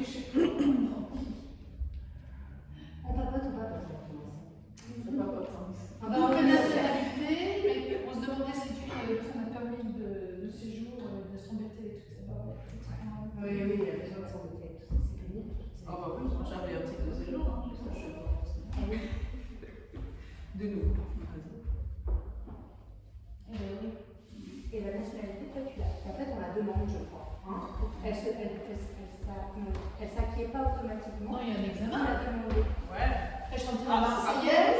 chez toi. On papote ou pas? C'est pas important. On va en nationalité, mais on se demandait si tu avais besoin d'un permis de séjour, de s'embêter et tout ça. Oui, oui, il y a besoin de s'embêter avec tout ça, c'est pénible. Ah bah oui, j'avais un titre de séjour, hein, juste que je sais pas. De nouveau. Et la nationalité, toi, tu l'as. En fait, on la demande, je crois. Hein, elle s'acquiert pas automatiquement. Non, il y a un On examen. l'a demandé. Ouais. T'as chanté la Marseillaise?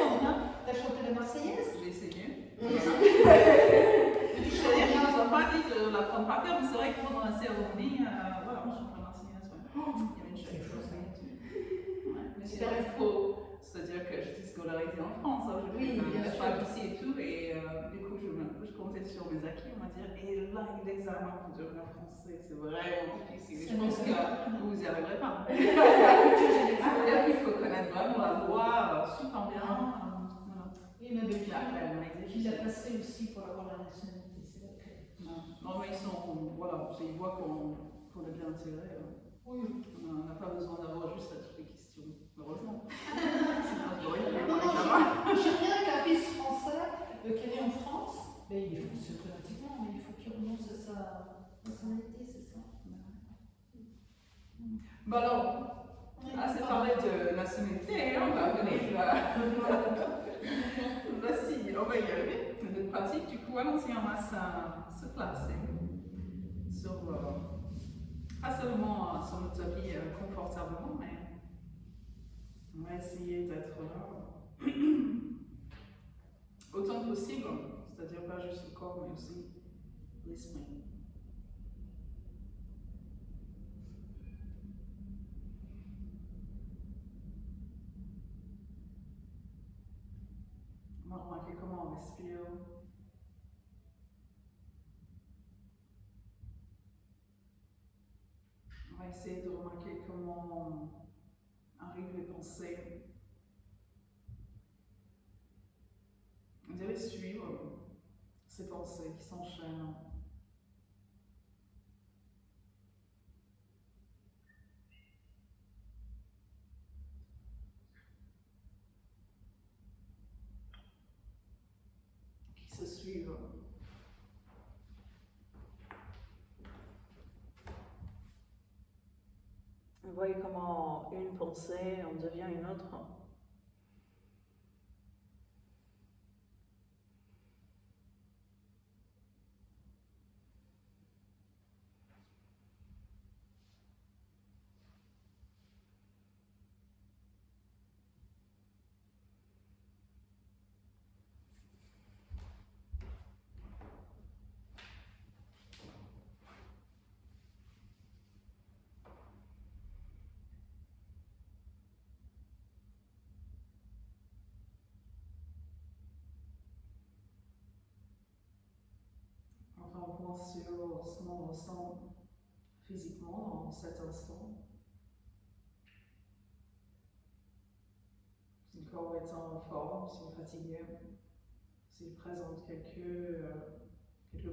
T'as chanté la Marseillaise? J'ai essayé. C'est-à-dire qu'ils ne nous ont pas dit de la prendre par cœur, mais c'est vrai que pendant la cérémonie, voilà, moi je chante la Marseillaise. Ouais. Il y avait une chouette chose. Ouais. Mais sinon, il faut se dire que j'étais scolarisée en France. Hein. Je fais la fac ici et tout, et du coup, je comptais sur mes acquis, on va dire. Et là, l'examen pour devenir français, c'est vraiment difficile. Je pense que vous n'y arriverez pas. C'est-à-dire qu'il faut connaître vraiment la loi super bien. Voilà. Il y en a des qui l'a qui passé aussi pour avoir la nationalité. C'est vrai que... Non, mais ils sont, voilà, ils voient qu'on est bien intégré. Oui. On n'a pas besoin d'avoir juste à toutes les questions, heureusement. Non, j'ai rien qu'un fils français qui est né en France, mais il est français automatiquement, mais il faut qu'il renonce à sa nationalité, c'est ça? Bah alors, assez parlé de nationalité, hein, on va venir là. Voici, on va y arriver. De pratique, du coup, allons-y, on va se placer sur, pas seulement sur notre tapis confortablement, mais on va essayer d'être là autant que possible, c'est-à-dire pas juste le corps, mais aussi l'esprit. On va remarquer comment on respire. On va essayer de remarquer comment arrivent les pensées. On dirait suivre ces pensées qui s'enchaînent. Qui se suivent. Vous voyez comment une pensée en devient une autre. Enfin, on pense sur ce qu'on ressent physiquement dans cet instant. Si le corps est en forme, s'il est fatigué, s'il présente quelques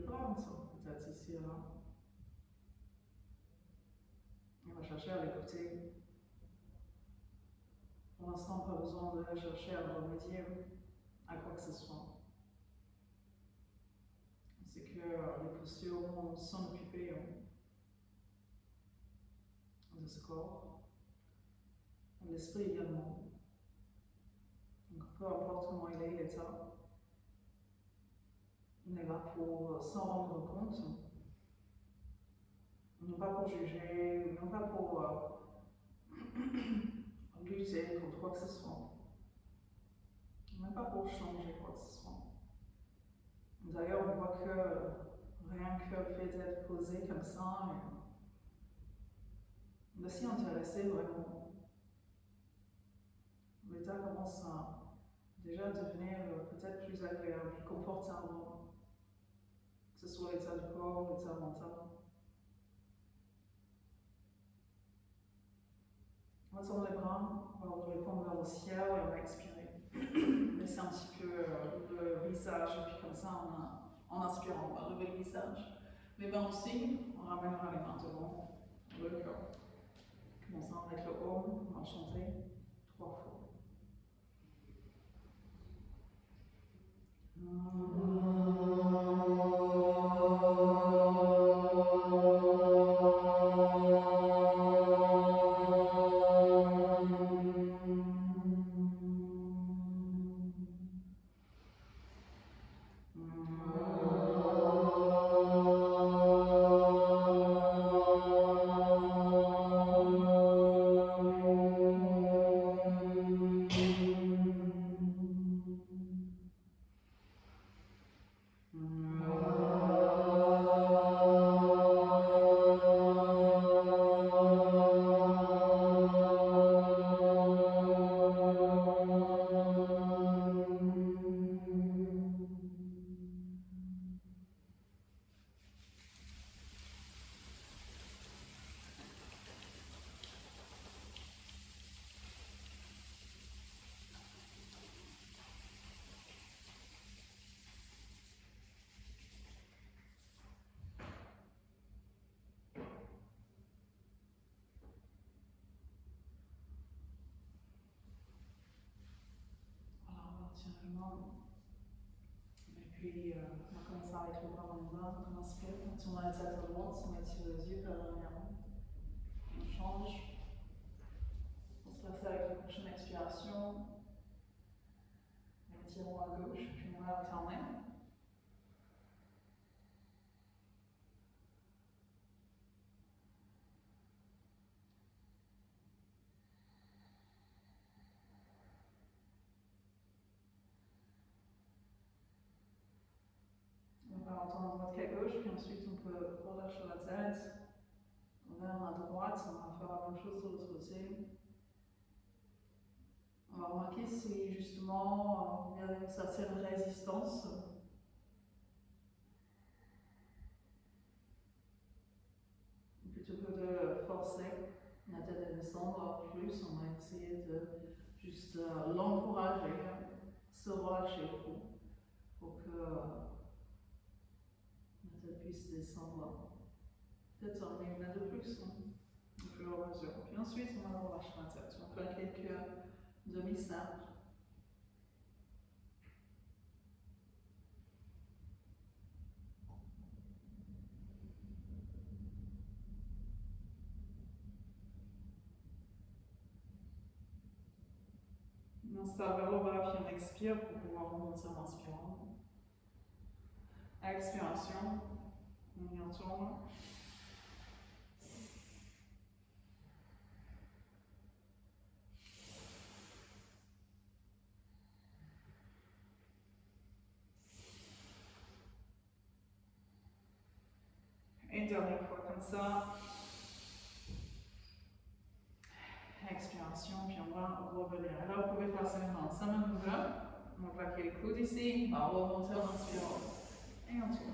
plaintes, peut-être ici et là. On va chercher à l'écouter. Pour l'instant, pas besoin de chercher à remédier à quoi que ce soit. C'est que les postures vont s'en occuper de ce corps, de l'esprit également. Donc peu importe comment il est, l'état, on est là pour s'en rendre compte, non pas pour juger, non pas pour lutter contre quoi que ce soit, même pas pour changer quoi que ce soit. D'ailleurs, on voit que rien que le fait d'être posé comme ça, de s'y intéresser vraiment, l'état commence à déjà devenir peut-être plus agréable, plus confortable, que ce soit l'état du corps, l'état mental. On va tendre les bras, on va ouvrir les paumes vers le ciel et on va expirer. Laisser un petit peu le visage, et puis comme ça, en inspirant, on va lever le visage. Les mains aussi, on ramènera les mains devant le cœur. Commence va chanter 3 fois. Et puis, on va commencer avec le bras en bas, on inspire, on tourne la tête à droite, on étire les yeux vers l'arrière. On change. On se passe avec la prochaine expiration. Étirons à gauche, puis on va alterner. On va entendre droite qu'à gauche, puis ensuite on peut relâcher la tête. Vers la droite, on va faire la même chose de l'autre côté. On va remarquer si justement il y a une certaine résistance. Plutôt que de forcer la tête à descendre plus, on va essayer de juste l'encourager, se relâcher pour que la tête puisse descendre. Peut-être un minute de plus, au fur et à mesure. Puis ensuite, on va relâcher la tête. On fait quelques demi-cercles. On installe vers le bas, puis on expire pour pouvoir remonter en inspirant. Expiration, on y retourne. Une dernière fois comme ça. Expiration, puis on va revenir. Alors, vous pouvez passer maintenant 5 minutes là. On va plaquer les coudes ici. On va remonter en inspirant. Et on tourne.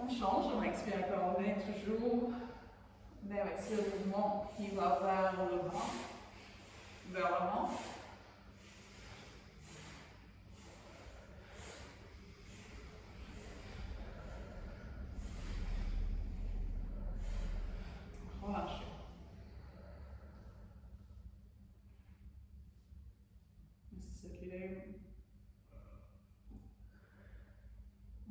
On change, on expire par le nez toujours. Mais avec ce mouvement qui va vers le bras, vers l'avant. Relâchez. C'est ce qu'il est.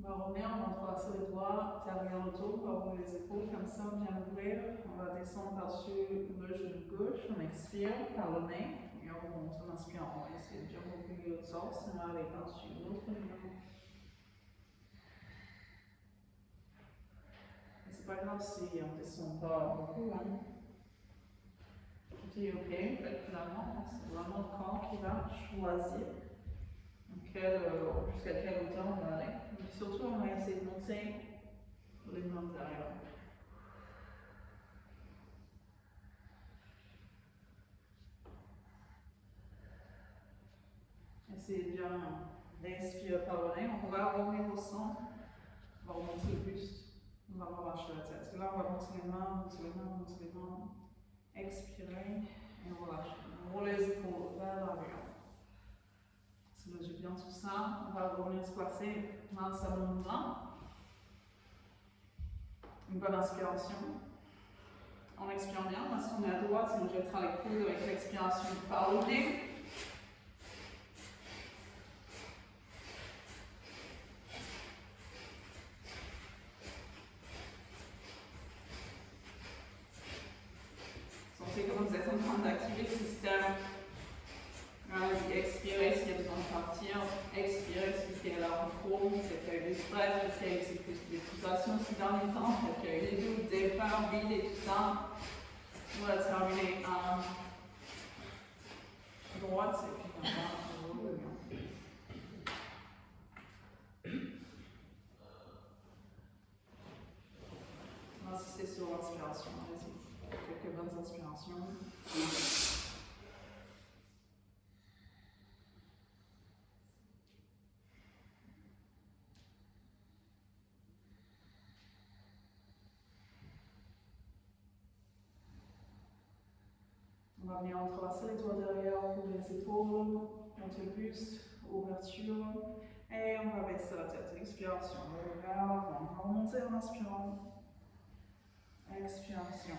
On va revenir, on va entrelacer les doigts derrière le dos, on va ouvrir les épaules comme ça, bien ouvrir. On va descendre par-dessus le genou gauche, on expire par le nez et on remonte en inspirant. On va essayer de bien ouvrir le torse, on va aller par-dessus l'autre genou. Et c'est pas grave si on ne descend pas beaucoup. Tout est ok, finalement, c'est vraiment le corps qui va choisir jusqu'à quelle hauteur on va aller. Et surtout, on va essayer de monter les mains derrière. Essayez bien d'inspirer par le nez. On va revenir au centre. On va remonter le buste. On va relâcher la tête. Là, on va monter les mains, monter les mains, monter les mains. Expirer et relâcher. venir se placer dans le salon mouvant. Une bonne inspiration. On expire bien. On va se tourner à droite et on jettera les coudes avec l'expiration par le pied. Sentez comment vous êtes en train d'activer le système. Allez-y, expirez s'il y a besoin de partir. Expirez si c'est là en trop. Peut-être qu'il y a eu du stress, peut-être qu'il y a eu des pulsations ces derniers temps, peut-être qu'il y a eu des doutes, des peurs, vides et tout ça. On va terminer à droite et puis on va revenir. On va insister sur l'inspiration. Allez-y. Quelques bonnes inspirations. On va venir entrelacer les doigts derrière pour les épaules, monter le buste, ouverture, et on va baisser la tête. Expiration, vers l'avant. On va remonter en inspirant. Expiration.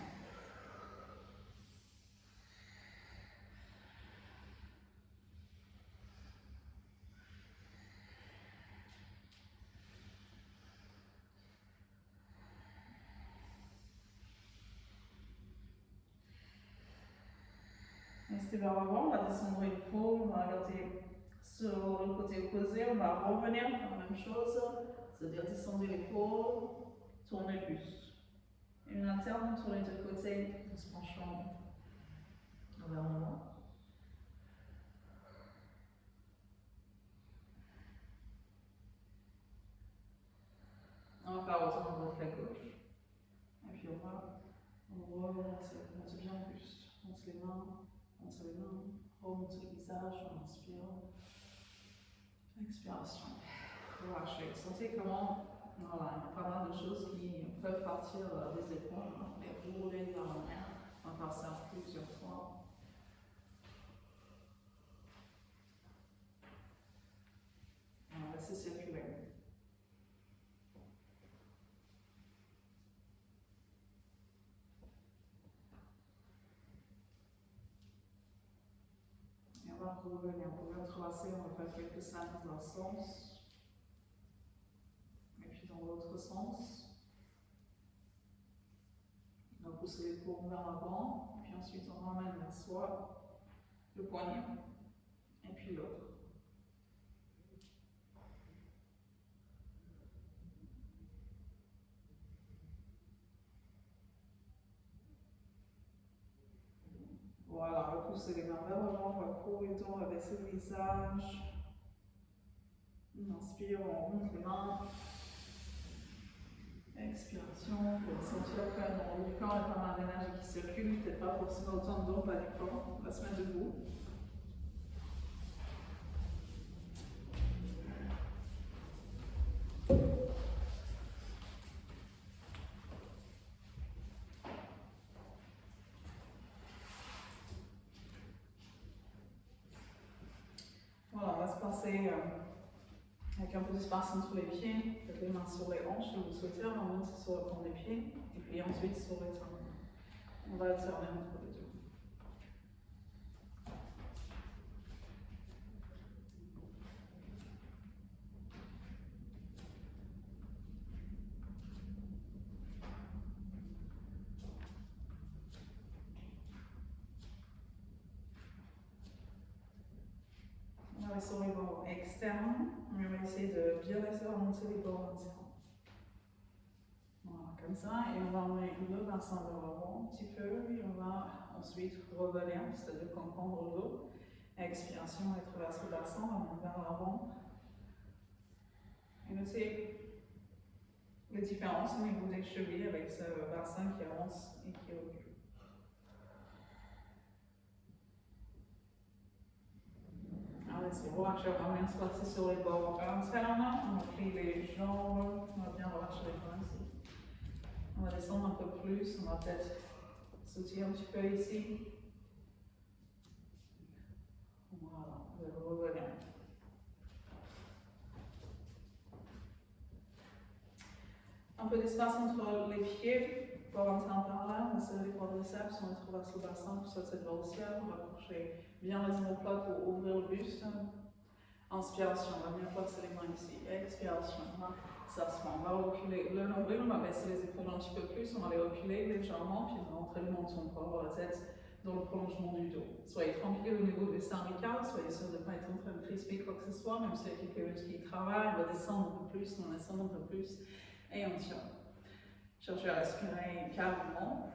Restez vers l'avant, on va descendre l'épaule, on va regarder sur le côté opposé, on va revenir faire la même chose, c'est-à-dire descendre l'épaule, tourner le buste. Et une alterne sur les deux côtés, en se penchant vers l'avant. On va faire autant à droite qu'à gauche. Et puis on va remonter bien le buste, monte les mains. Monte les mains, remonte le visage, on inspire. Expiration. Relâchez. Sentez comment, voilà, il y a pas mal de choses qui peuvent partir des épaules, les rouler vers la mer. On va faire ça plusieurs fois. On va laisser circuler. On va revenir, on va tracer, on va faire quelques cercles dans un sens, et puis dans l'autre sens. On va pousser les paumes vers l'avant, puis ensuite on ramène vers soi le poignet, et puis l'autre. Voilà, repoussez les mains vers l'avant, on va couvrir le dos, on va baisser le visage. On inspire, on remonte les mains. Expiration, vous allez sentir que dans le haut du corps, il y a pas mal d'énergie qui circule, peut-être pas forcément autant de dos, pas du corps. On va se mettre debout. Voilà, on va se passer avec un peu d'espace entre les pieds, peut-être les mains sur les hanches si vous le souhaitez, on va monter sur le fond des pieds, et puis ensuite sur les talons. On va alterner entre les deux. On va sur les bords externes, on va essayer de bien laisser remonter les bords internes. Voilà, comme ça, et on va emmener le bassin vers l'avant un petit peu, et on va ensuite revenir, c'est-à-dire comprendre le dos. Expiration, et traverse le bassin, on va vers l'avant. Et notez les différences au niveau des chevilles avec ce bassin qui avance et qui recule. Allez-y, relâchez, on va bien se placer sur les bords internes, on va plier les jambes, on va bien relâcher les bras ici. On va descendre un peu plus, on va peut-être sauter un petit peu ici. Voilà, on va revenir. peu d'espace entre les pieds pour rentrer par là. On va serrer les quadriceps, on les trouve sur le bassin pour sortir de le ciel. On va coucher bien les omoplates pour ouvrir le buste. Inspiration, on va bien placer les mains ici. Expiration, ça se met. On va reculer le nombril, on va baisser les épaules un petit peu plus. On va les reculer légèrement, puis on va rentrer le menton pour avoir la tête dans le prolongement du dos. Soyez tranquille au niveau des cervicales, soyez sûr de ne pas être en train de crisper quoi que ce soit, même s'il y a quelqu'un qui travaille, on va descendre un peu plus, on descend un peu plus, et on tient. Cherchez à respirer calmement.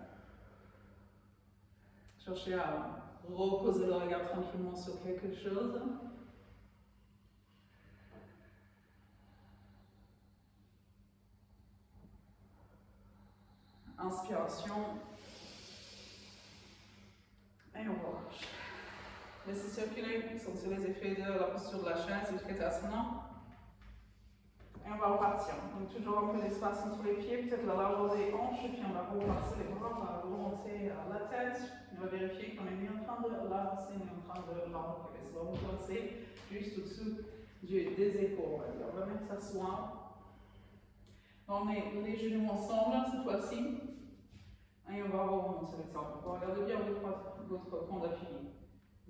Cherchez à reposer le regard tranquillement sur quelque chose. Inspiration. Et on relâche. Laissez circuler, sentir les effets de la posture de la chaise, du Kritasana. Et on va repartir. Donc toujours un peu d'espace entre les pieds, peut-être la largeur des hanches, et puis on va repasser les bras, on va remonter la tête. On va vérifier qu'on est ni en train de l'avancer, ni en train de la reculer. Ça va vous passer juste au-dessous des épaules. On va mettre ça soit. On met les genoux ensemble cette fois-ci. Et on va remonter avec ça. On va regarder bien votre point d'appui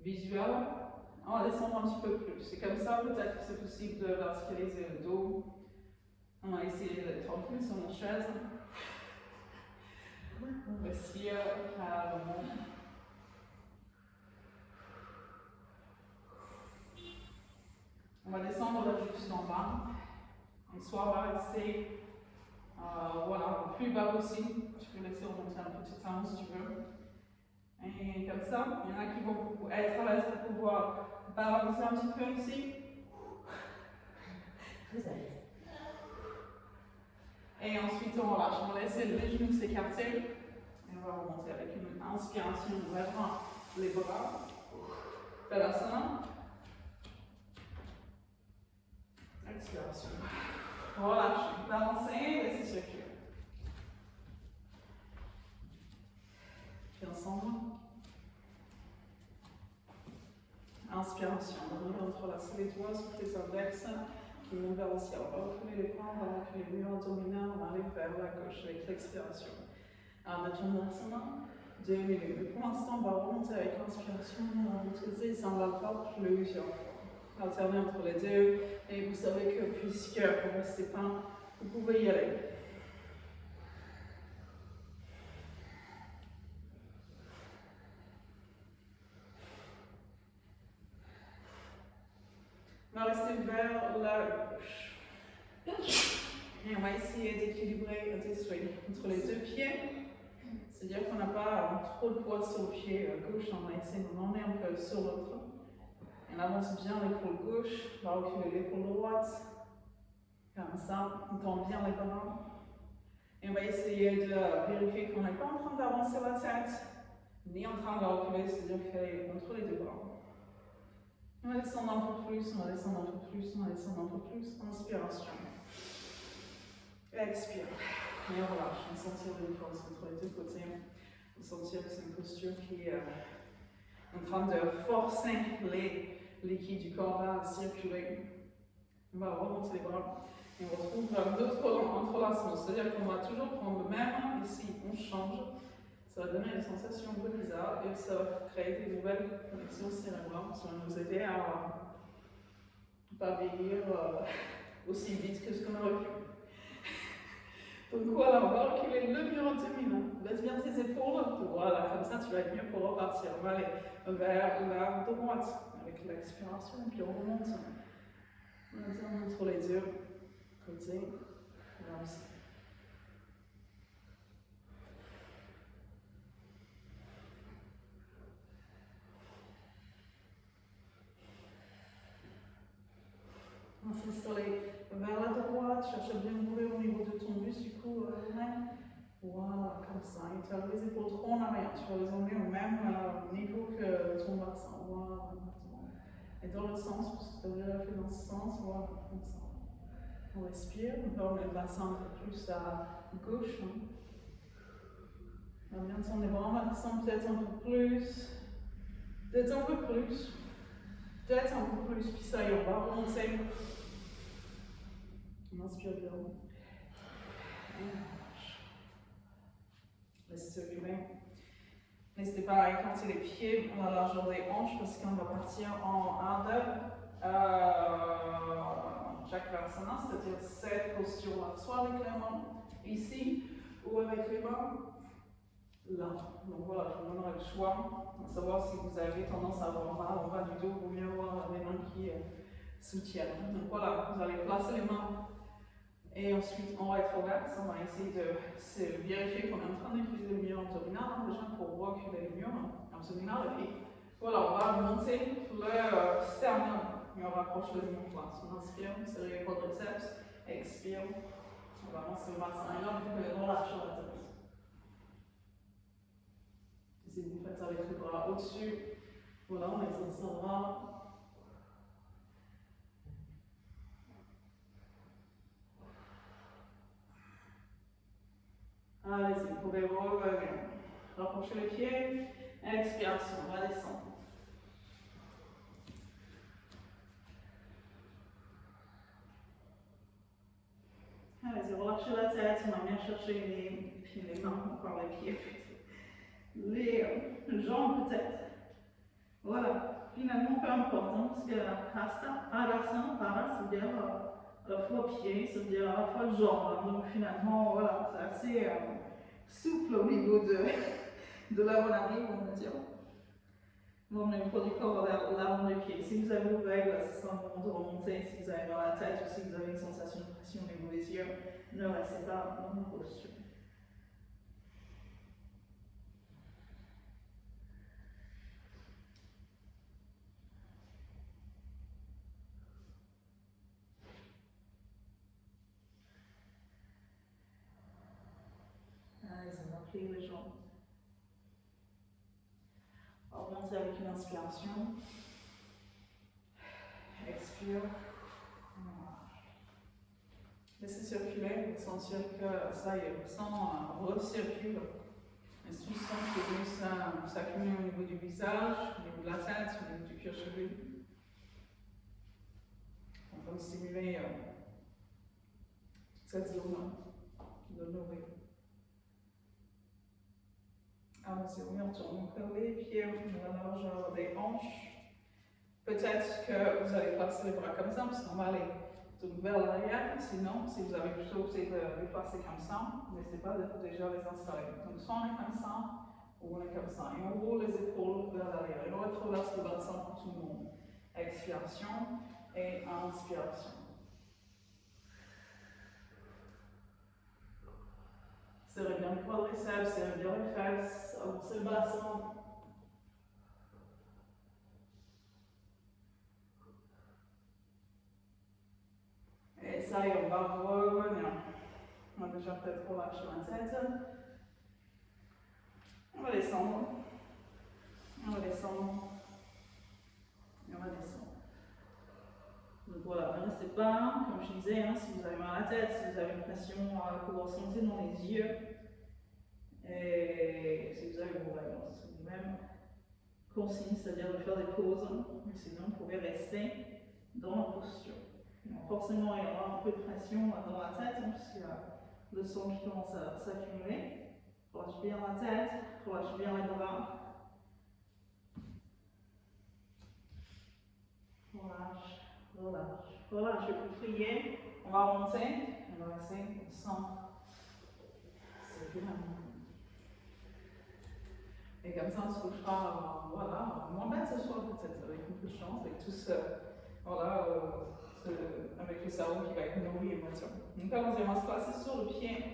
visuel. On va descendre un petit peu plus. C'est comme ça, peut-être que c'est possible de verticaliser le dos. On va essayer d'être tranquille sur notre chaise. On respire calmement. On va descendre là juste en bas. Et soit on va rester voilà, le plus bas possible. Tu peux laisser remonter un petit temps si tu veux. Et comme ça, il y en a qui vont être à l'aise pour pouvoir balancer un petit peu ici. Et ensuite on relâche, on laisse les genoux s'écarter. Et on va remonter avec une inspiration, on lèvera les bras. Tadasana. Expiration. Relâchez, balancez, laissez circuler. Puis ensemble. Inspiration, on va entrelacer les doigts, soufflez les index qui montent vers le ciel. On va reculer les bras, on va reculer le mur abdominal, on va aller vers la gauche avec l'expiration. Alors, Dhanurasana, 2 minutes. Pour l'instant, on va remonter avec l'inspiration, on va utiliser, ça on va le faire plusieurs fois. Alterner entre les deux, et vous savez que puisque vous ne restez pas, vous pouvez y aller. On va rester vers la gauche. Et on va essayer d'équilibrer entre les deux pieds. C'est-à-dire qu'on n'a pas trop de poids sur le pied gauche, on va essayer de l'emmener un peu sur l'autre. On avance bien l'épaule gauche, on va reculer l'épaule droite. Comme ça, on tend bien les bras. Et on va essayer de vérifier qu'on n'est pas en train d'avancer la tête, ni en train de reculer, c'est-à-dire qu'elle est entre les deux bras. On va descendre un peu plus, on va descendre un peu plus, on va descendre un peu plus. Inspiration. Expire. Et on relâche. On va sentir une force entre les deux côtés. On va sentir que c'est une posture qui est en train de forcer les liquides du corps à circuler. On va remonter les bras. Et on retrouve d'autres entrelacements. C'est-à-dire qu'on va toujours prendre le même. Ici, on change. Ça va donner une sensation un peu bizarre et ça va créer des nouvelles connexions cérébrales. Ça va nous aider à ne pas vieillir aussi vite que ce qu'on aurait pu. Donc voilà, on va reculer le mur abdominal. Laisse bien tes épaules. Voilà, comme ça tu vas être mieux pour repartir. On va aller vers la droite avec l'expiration et puis on remonte. On alterne entre les deux côtés. Comme ça. On va s'installer vers la droite, cherche à bien ouvrir au niveau de ton buste, du coup, voilà, comme ça. Et tu as les épaules trop en arrière, tu vas les emmener au même niveau que ton bassin. Voilà, exactement. Et dans l'autre sens, parce que tu as déjà fait dans ce sens, voilà, comme ça. On respire, on peut emmener le bassin un peu plus à gauche. On va bien descendre les bras, on va descendre peut-être un peu plus. Peut-être un peu plus. Peut-être un peu plus, puis ça y est, on va remonter. On inspire bien. Laissez circuler. N'hésitez pas à écarter les pieds à la largeur des hanches parce qu'on va partir en Ardha Chakravasana, c'est-à-dire cette posture-là, soit avec les mains ici ou avec les mains là. Donc voilà, je vous donnerai le choix de savoir si vous avez tendance à avoir mal en bas du dos ou bien avoir les mains qui soutiennent. Donc voilà, vous allez placer les mains et ensuite en rétroverse, on va essayer de vérifier qu'on est en train d'utiliser le mur abdominal déjà pour reculer le mur abdominal et puis voilà, on va monter le sternum et on rapproche les omoplates. On inspire, on serre les quadriceps, expire, on va lancer le bassin et là on peut relâcher la tête. Si vous faites avec le bras au-dessus, voilà, on les installera. Allez-y, vous pouvez revenir. Rapprochez les pieds. Expiration, on va descendre. Allez-y, relâchez la tête. On va bien chercher les mains, encore les pieds. Les jambes peut-être. Voilà. Finalement, peu important, parce que hasta, adasana, para, c'est-à-dire à la fois pied, c'est-à-dire à la fois jambes. Donc finalement, voilà, c'est assez souple au niveau de l'avant-arrière, on va dire. Bon, mais le produit corps vers l'avant du pied. Si vous avez ouvert, ce sera un moment de remonter. Si vous avez dans la tête ou si vous avez une sensation de pression au niveau des yeux, ne restez pas dans une posture. Allez, on va plier les jambes. On va remonter avec une inspiration. Expire. Laissez circuler, sentir que ça y est, le sang recircule. Et sous le sang qui est venu s'accumuler au niveau du visage, au niveau de la tête, au niveau du cuir chevelu. On va stimuler toute cette zone de nourrir. Allons-y, on tourne les pieds à la largeur des hanches. Peut-être que vous allez placer les bras comme ça, parce qu'on va aller tout vers l'arrière. Sinon, si vous avez plutôt opté de les placer comme ça, n'hésitez pas de déjà les installer. Donc, soit on est comme ça, ou on est comme ça. Et on roule les épaules vers l'arrière. Et on retraverse le bassin pour tout le monde. Expiration et inspiration. Serrez bien le quadriceps, serrez bien les fesses, avancez le bassin. Et ça y est, on va revenir. On va déjà peut-être relâcher la tête. On va descendre. On va descendre. Et on va descendre. Donc voilà, ne restez pas, comme je disais, hein, si vous avez mal à la tête, si vous avez une pression que vous ressentez dans les yeux, et si vous avez vos règles, c'est vous-même consigne, c'est-à-dire de faire des pauses, mais sinon vous pouvez rester dans la posture. Donc forcément, il y aura un peu de pression dans la tête, hein, puisqu'il y a le sang qui commence à s'accumuler. Relâchez bien la tête, relâchez bien les bras. Relâche. Relâche. Relâche, je peux prier. On va remonter. On va laisser le sang circuler. Et comme ça, on se couchera, voilà, moins bête ce soir peut-être, avec un peu de chance, avec tout ce, voilà, avec le cerveau qui va être nourri et motivant. Donc allons-y, on va se placer sur le pied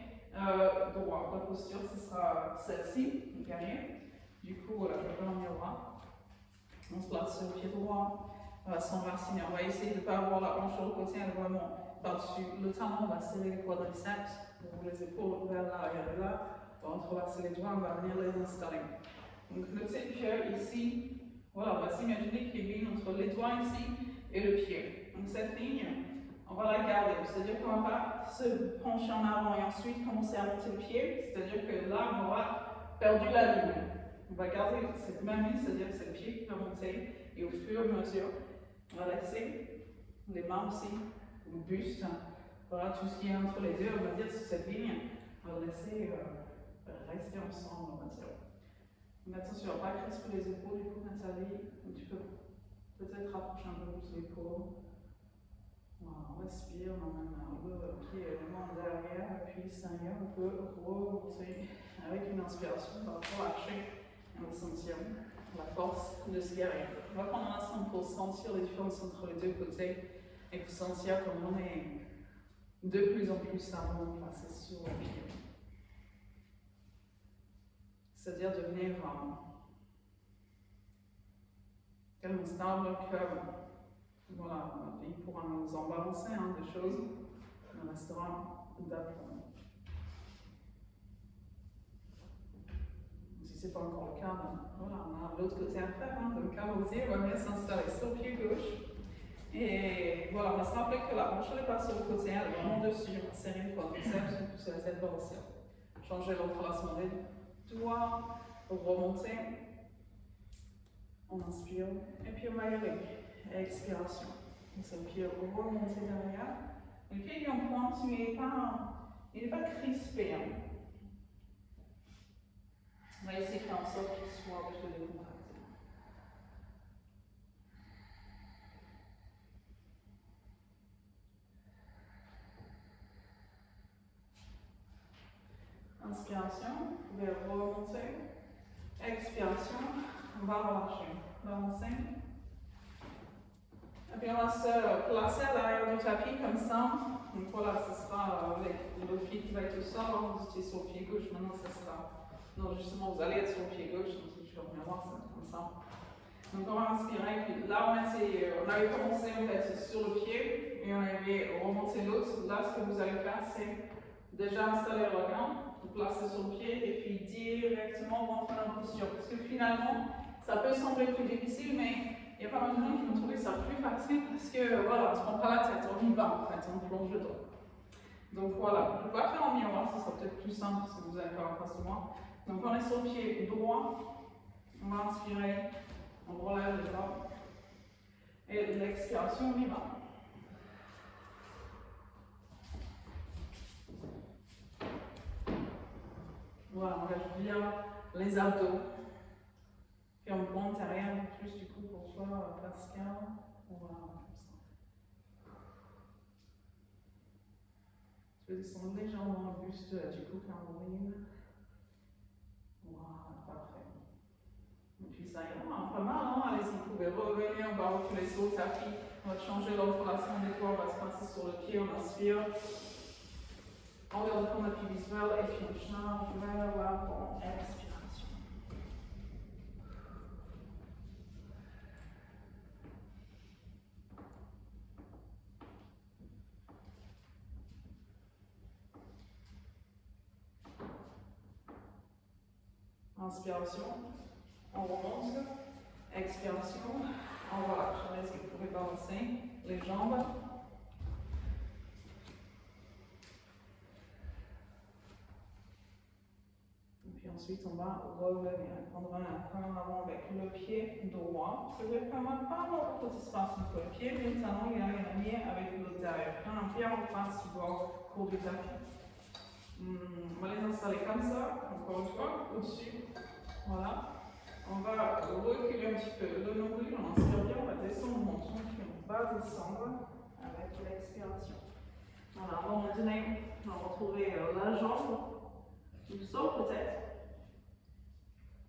droit. La posture, ce sera celle-ci, derrière. Du coup, voilà, je vais faire un miroir. On se place sur le pied droit. On va s'enraciner. On va essayer de ne pas avoir la hanche sur le côté, elle est vraiment par-dessus le talon. On va serrer les quadriceps, on ouvre les épaules vers l'arrière et là. On va entrelacer les doigts, on va venir les installer. Donc le tip ici, voilà, on va s'imaginer qu'il y a une ligne entre les doigts ici et le pied. Donc cette ligne, on va la garder. C'est-à-dire qu'on ne va pas se pencher en avant et ensuite commencer à monter le pied. C'est-à-dire que là, on aura perdu la ligne. On va garder cette même ligne, c'est-à-dire que c'est le pied qui va monter. Et au fur et à mesure, on va laisser les mains aussi, le buste, voilà, tout ce qui est entre les deux, on va dire sur cette ligne, On va laisser rester ensemble, on va dire. Mais attention, pas crisper les épaules, du coup, Nathalie. Tu peux peut-être rapprocher un peu plus l'épaule. Voilà, on respire, on amène le pied vraiment derrière, puis Seigneur, on peut remonter avec une inspiration, on va relâcher et on va sentir la force de ce guerrier. On va prendre un instant pour sentir les différences entre les deux côtés et pour sentir comment on est de plus en plus savant placé sur le pied. C'est-à-dire devenir tellement stable que voilà, il pourra nous en balancer des choses, mais on restera d'aplomb. Si ce n'est pas encore le cas, voilà, on a l'autre côté à faire. Donc, allons-y, on va bien s'installer sur le pied gauche. Et voilà, on va se rappeler que la hanche n'est pas sur le côté, elle est vraiment dessus. On va serrer le quadriceps, on pousse la tête vers le ciel. Changer l'entrelacement des doigts, remonter. On inspire, et puis on va y aller. Expiration. Donc c'est le pied remonté derrière. Le pied est en pointe, mais il n'est pas crispé. On va essayer de faire en sorte qu'il soit un peu décontracté. Inspiration, vous pouvez remonter. Expiration, on va relâcher. Balancer. Et puis on va se placer à l'arrière du tapis comme ça. Donc voilà, ce sera le pied qui va être au sol. Vous étiez sur le pied gauche, maintenant ce sera. Non, justement, vous allez être sur le pied gauche, donc si je vais revenir voir, ça va être comme ça. Donc on va inspirer, puis là on avait commencé en fait sur le pied, et on avait remonté l'autre. Là, ce que vous allez faire, c'est déjà installer le regard, vous placer sur le pied, et puis directement rentrer dans la posture. Parce que finalement, ça peut sembler plus difficile, mais il y a pas mal de gens qui vont trouver ça plus facile parce que voilà, on ne se prend pas la tête, on y va en fait, on plonge dedans. Donc voilà, je vais pas faire en miroir, ce sera peut-être plus simple si vous avez pas en face de moi. Donc on est sur le pied droit, on va inspirer, on relève les bras, et l'expiration, on y va. Voilà, on lâche bien les abdos. Puis on monte derrière un peu plus du coup pour soi, Pascal. Voilà, comme ça. Tu peux descendre légèrement le buste du coup, Caroline. Voilà, parfait. Et puis ça ira, pas mal, allez-y, vous pouvez revenir, on va reculer sur le tapis. On va changer l'entrelacement des doigts, on va se passer sur le pied, on inspire. On va reprendre le pied visuel et puis on change vers l'avant, expiration. Inspiration, on remonte, expiration, on relâche. Est-ce que vous pouvez balancer les jambes? Et puis ensuite, on va revenir, prendre un pas en avant avec le pied droit. C'est-à-dire qu'on n'a pas beaucoup d'espace entre le pied, mais le talon il est aligné avec l'autre derrière. Un pied en face du bord court du tapis. On va les installer comme ça, encore une fois, au-dessus. Voilà. On va reculer un petit peu le nombril, on inspire bien, on va descendre le menton, puis on va descendre avec l'expiration. Voilà, à un moment donné, on va retrouver la jambe, du sol peut-être,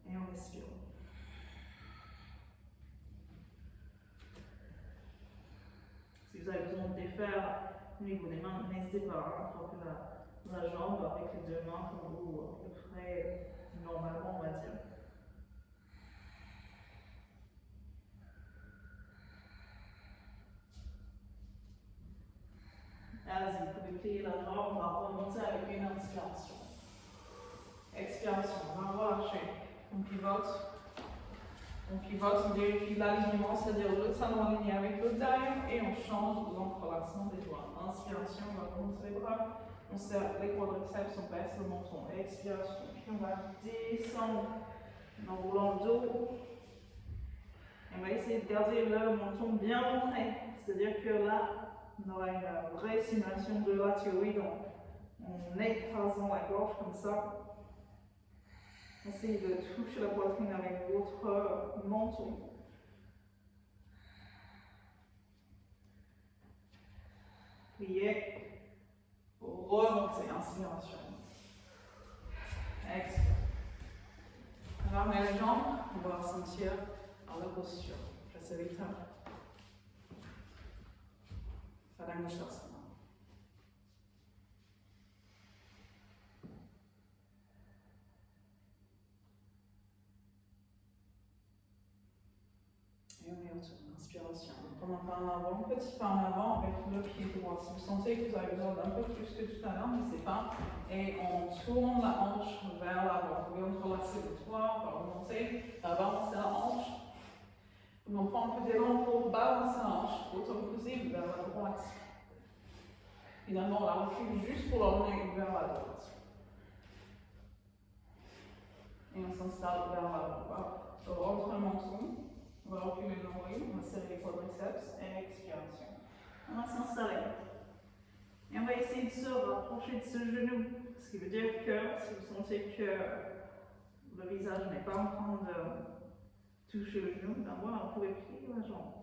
et on respire. Si vous avez besoin de défaire au niveau des mains, n'hésitez pas à attraper la jambe avec les deux mains comme vous le ferez normalement, on va dire. Allez-y, vous pouvez plier la jambe, on va remonter avec une inspiration. Expiration, on va relâcher. On pivote, on vérifie l'alignement, c'est-à-dire le talon aligné avec le derrière, et on change l'entrelacement des doigts. Inspiration, on va remonter les bras, on serre les quadriceps, on baisse le menton. Expiration, puis on va descendre en roulant le dos. Et on va essayer de garder le menton bien rentré, c'est-à-dire que là, on aura une vraie simulation de la thyroïde En écrasant la gorge comme ça. Essayez de toucher la poitrine avec votre menton. Pliez. Remontez. Inspiration. Expire. On va remettre les jambes. On va ressentir la posture. Facilita. Padangusthasana. Et on est autour. Inspiration. On prend un pas en avant, petit pas en avant avec le pied droit. Si vous sentez que vous avez besoin d'un peu plus que tout à l'heure, n'hésitez pas. Et on tourne la hanche vers l'avant. Vous pouvez entrelacer le toit, on va remonter, balancer la hanche. On prend un peu d'élan pour balancer la hanche, autant que possible vers la droite. Finalement, on la recule juste pour l'emmener vers la droite. Et on s'installe vers l'avant. On va rentrer le menton. On va reculer le nombril, on va serrer les quadriceps et expiration. On va s'installer. Et on va essayer de se rapprocher de ce genou. Ce qui veut dire que si vous sentez que le visage n'est pas en train de toucher le genou, ben voilà, vous pouvez plier la jambe.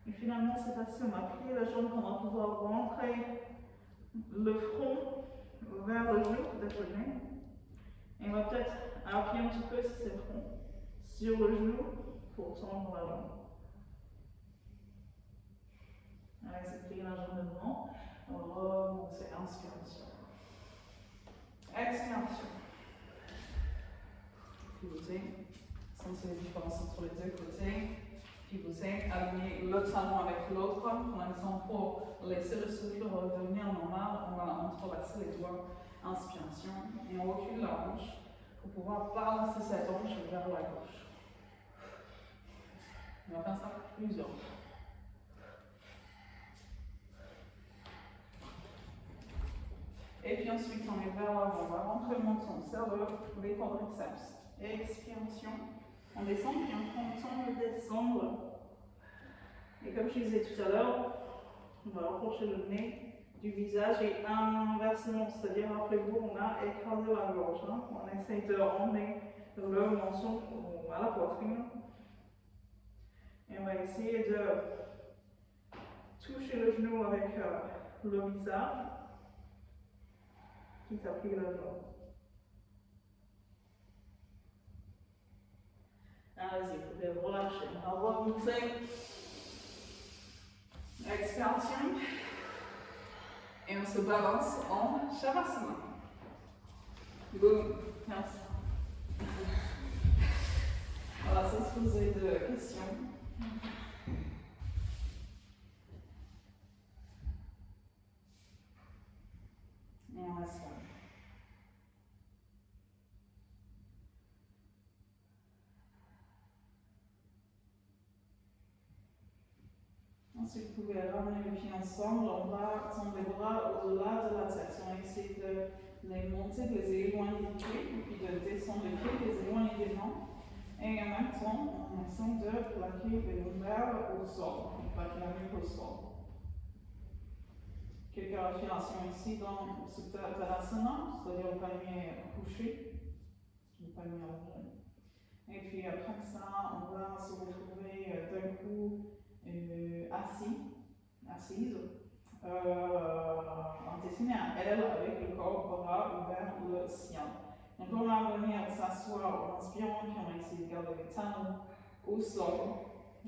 Et finalement, c'est facile, on va plier la jambe, on va pouvoir rentrer le front vers le genou, peut-être le genou. Et on va peut-être appuyer un petit peu si c'est le front sur le genou. Pour tendre la jambe. Allez, c'est plier la jambe devant. Remontez, inspiration. Expiration. Pivotez. Sentez les différences entre les deux côtés. Pivotez. Alignez le talon avec l'autre. Pour l'instant, pour laisser le souffle redevenir normal, on va entrelacer les doigts. Inspiration. Et on recule la hanche pour pouvoir balancer cette hanche vers la gauche. On va faire ça plusieurs fois. Et puis ensuite, on est vers l'avant. On va rentrer le menton, on serre les quadriceps. Expiration. On descend, puis on prend le temps de descendre. Et comme je disais tout à l'heure, on va rapprocher le nez du visage et inversement. C'est-à-dire, rappelez-vous, on a écrasé la gorge. Hein. On essaye de ramener le menton à la poitrine. Et on va essayer de toucher le genou avec le visage, qui appuie la jambe. Allez-y, vous pouvez relâcher. On va remonter. Expiration. Et on se balance en Shavasana. Boum. Merci. Voilà, sans se poser de questions. Et on reste là. Ensuite, vous pouvez ramener les pieds ensemble. On va tendre les bras au-delà de la tête. On va essayer de les monter, de les éloigner des pieds, puis de descendre les pieds, de les éloigner des mains. Et en même temps, on essaie de plaquer les lombaires au sol. On plaque la nuque au sol. Quelques respirations ici dans ce Tadasana, c'est-à-dire le palmier couché, le palmier allongé. Et puis après ça, on va se retrouver d'un coup assise, entestinée à L avec le corps bras vers le sien. Donc on va venir s'asseoir en inspirant, puis on va essayer de garder les talons au sol.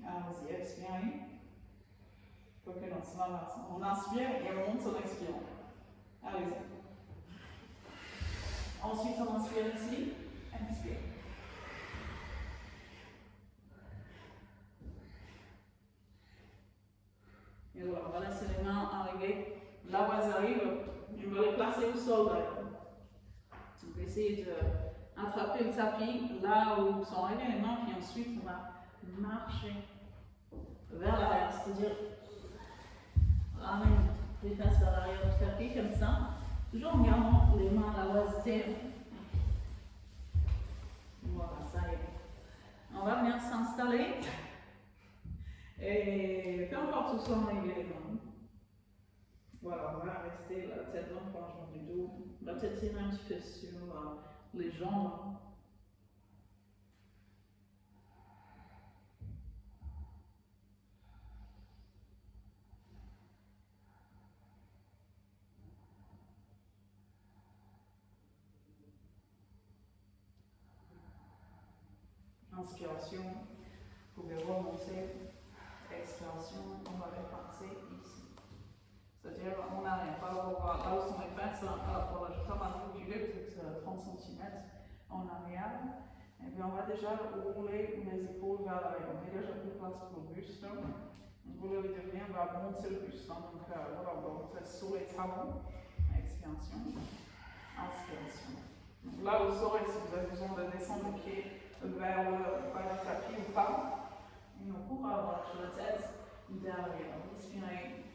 Allez-y, expirez. Faut que non, c'est l'inverse. On inspire et on monte en expirant. Allez-y. Ensuite, on inspire ici. Expire. Et voilà, on va laisser les mains arriver là où elles arrivent. Et on va les placer au sol d'ailleurs. Donc, essayez d'attraper le tapis là où sont arrivées les mains, puis ensuite on va marcher vers l'arrière, c'est-à-dire ramène les fesses vers l'arrière du tapis comme ça, toujours en gardant les mains à la base des terres. Voilà, ça y est. On va venir s'installer et peu importe où sont arrivées les mains. Voilà, on va rester la tête dans le prolongement du dos. va peut-être tirer un petit peu sur les jambes. Inspiration, vous pouvez remonter. Expiration, on va repenser ici. C'est-à-dire, on n'arrive pas à voir là où sont les fesses, pour la jambe à reculer peut-être 30 cm en arrière. Et puis on va déjà rouler les épaules vers l'arrière. On est déjà plus place pour le buste. On roule les devient, on va monter le buste. Donc voilà, on va monter sur les talons. Expiration. Inspiration. Donc là, vous saurez si vous avez besoin de descendre les pieds vers le tapis ou pas. Et on pourra avoir la tête derrière. Respirez.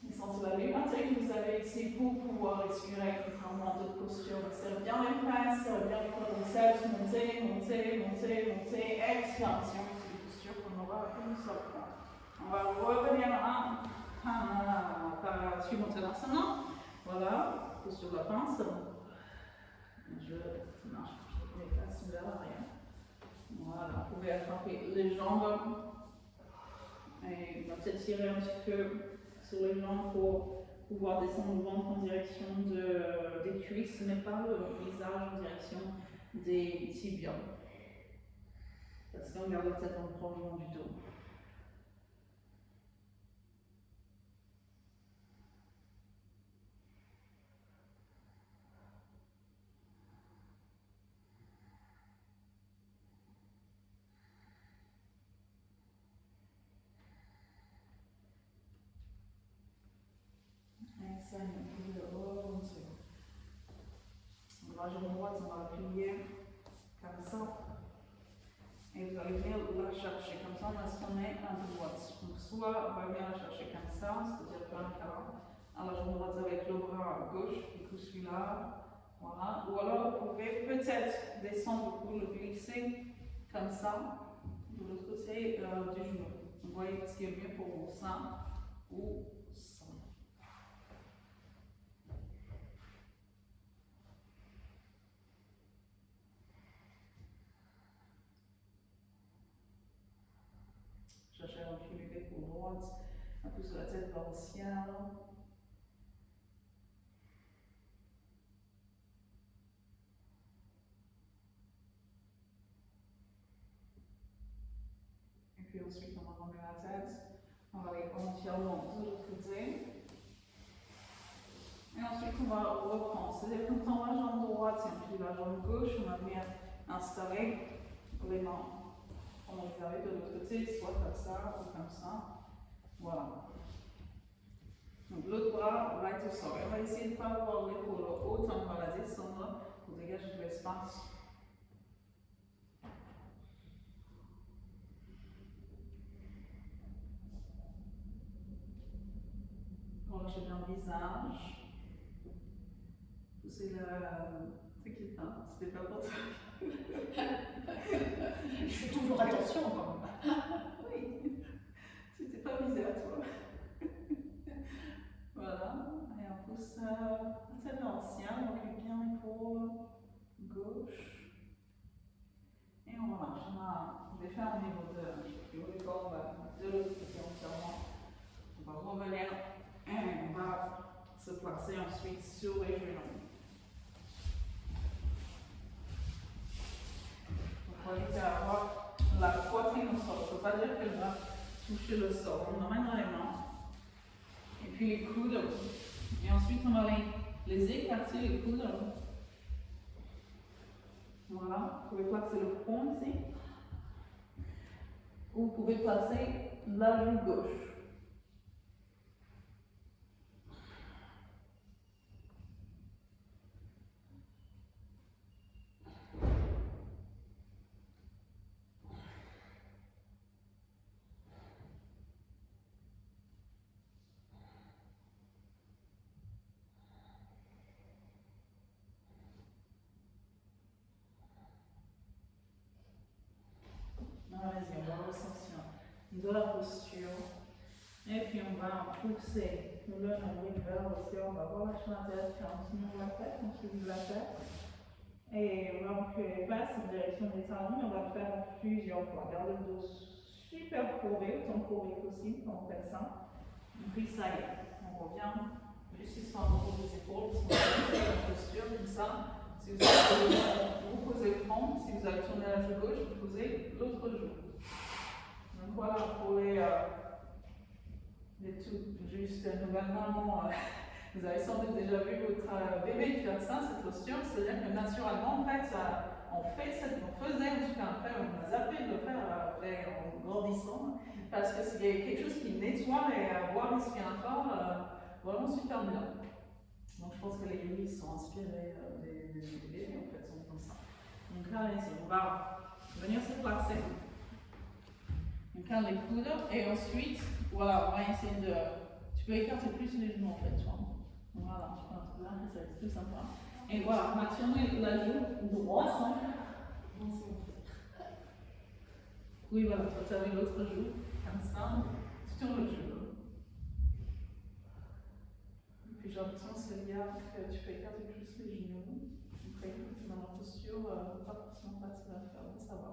Et sentez la liberté que vous avez ici pour pouvoir respirer contrairement à d'autres postures. Serrez bien les fesses, serrez bien les quadriceps, montez, montez, montez, montez. Expiration. C'est une posture qu'on aura une seule fois. On va revenir à Sumontanasana. Voilà, posture de la pince. Je marche les fesses vers l'arrière. Voilà, vous pouvez attraper les jambes et peut-être tirer un petit peu sur les jambes pour pouvoir descendre le ventre en direction des cuisses, mais pas le visage en direction des tibias. Parce qu'on garde la tête en prolongement du dos. Ça, on peut remonter. La jambe droite, on va la plier comme ça. Et vous allez venir la chercher comme ça, on va se tourner à droite. Donc soit on va venir la chercher comme ça, c'est-à-dire faire un câlin à la jambe droite avec le bras gauche, du coup celui-là. Voilà. Ou alors vous pouvez peut-être descendre pour le glisser comme ça, de l'autre côté du genou. Vous voyez ce qui est mieux pour vous, ça ou ça. Cherchez à reculer l'épaule droite, un peu sur la tête vers le ciel. Et puis ensuite, on va remettre la tête. On va aller entièrement de l'autre côté. Et ensuite, on va reprendre. C'est-à-dire qu'on tend la jambe droite et puis la jambe gauche. On va venir installer les mains. On va les arriver de l'autre côté, soit comme ça ou comme ça. Voilà. Donc l'autre bras va être au sol. On va essayer de ne pas avoir l'épaule haute, on va la descendre pour dégager de l'espace. Relâchez bien le visage. Poussez la. T'inquiète pas, c'était pas pour toi. Je fais toujours attention quand même. Oui, c'était pas visé à toi. Voilà, et on pousse la tête dans le ciel, on recule bien l'épaule gauche. Et on relâche. On va défaire au niveau du haut du corps, de l'autre côté entièrement. On va revenir et on va se placer ensuite sur les genoux. On va éviter d'avoir la poitrine au sol. Il ne faut pas dire qu'elle va toucher le sol. On emmène les mains. Et puis les coudes. Et ensuite, on va les écarter, les coudes. Voilà. Vous pouvez placer le front ici. Ou vous pouvez placer la joue gauche. Vas-y, on va ressentir de la posture. Et puis on va pousser le nombril vers le ciel, on va relâcher la tête, puis on continue la tête, on suivi la tête. Et on va reculer les fesses en direction des talons, on va le faire plusieurs fois. Garde le dos super courbé, autant courbé possible quand on fait ça. Et puis ça y est, on revient juste histoire de poser les épaules, si on fait la posture comme ça. Si vous avez vous posez le front, si vous avez tourné la joue gauche, vous posez l'autre joue. Donc voilà pour les tout juste nouvelles mamans. Vous avez sans doute déjà vu votre bébé faire ça, cette posture, c'est-à-dire que naturellement, en fait, on faisait, en tout cas après, on a zappé de le faire en grandissant, parce que c'est quelque chose qui nettoie les voies respiratoires vraiment super bien. Donc je pense que les yogis sont inspirés des bébés, en fait, sont comme ça. Donc là, on va venir se placer. Donc là, les coudes, et ensuite, voilà, on va essayer de... Tu peux écarter plus les genoux, en fait, toi. Voilà, je pense que là, ça va être plus sympa. Et voilà, on va tourner la joue droite. Oui, voilà, tu as l'autre joue, comme ça. Tu tournes le genou. Et puis j'ai l'impression que c'est bien que tu peux écarter plus les genoux. Après, dans la posture, pas forcément facile à faire, mais ça va.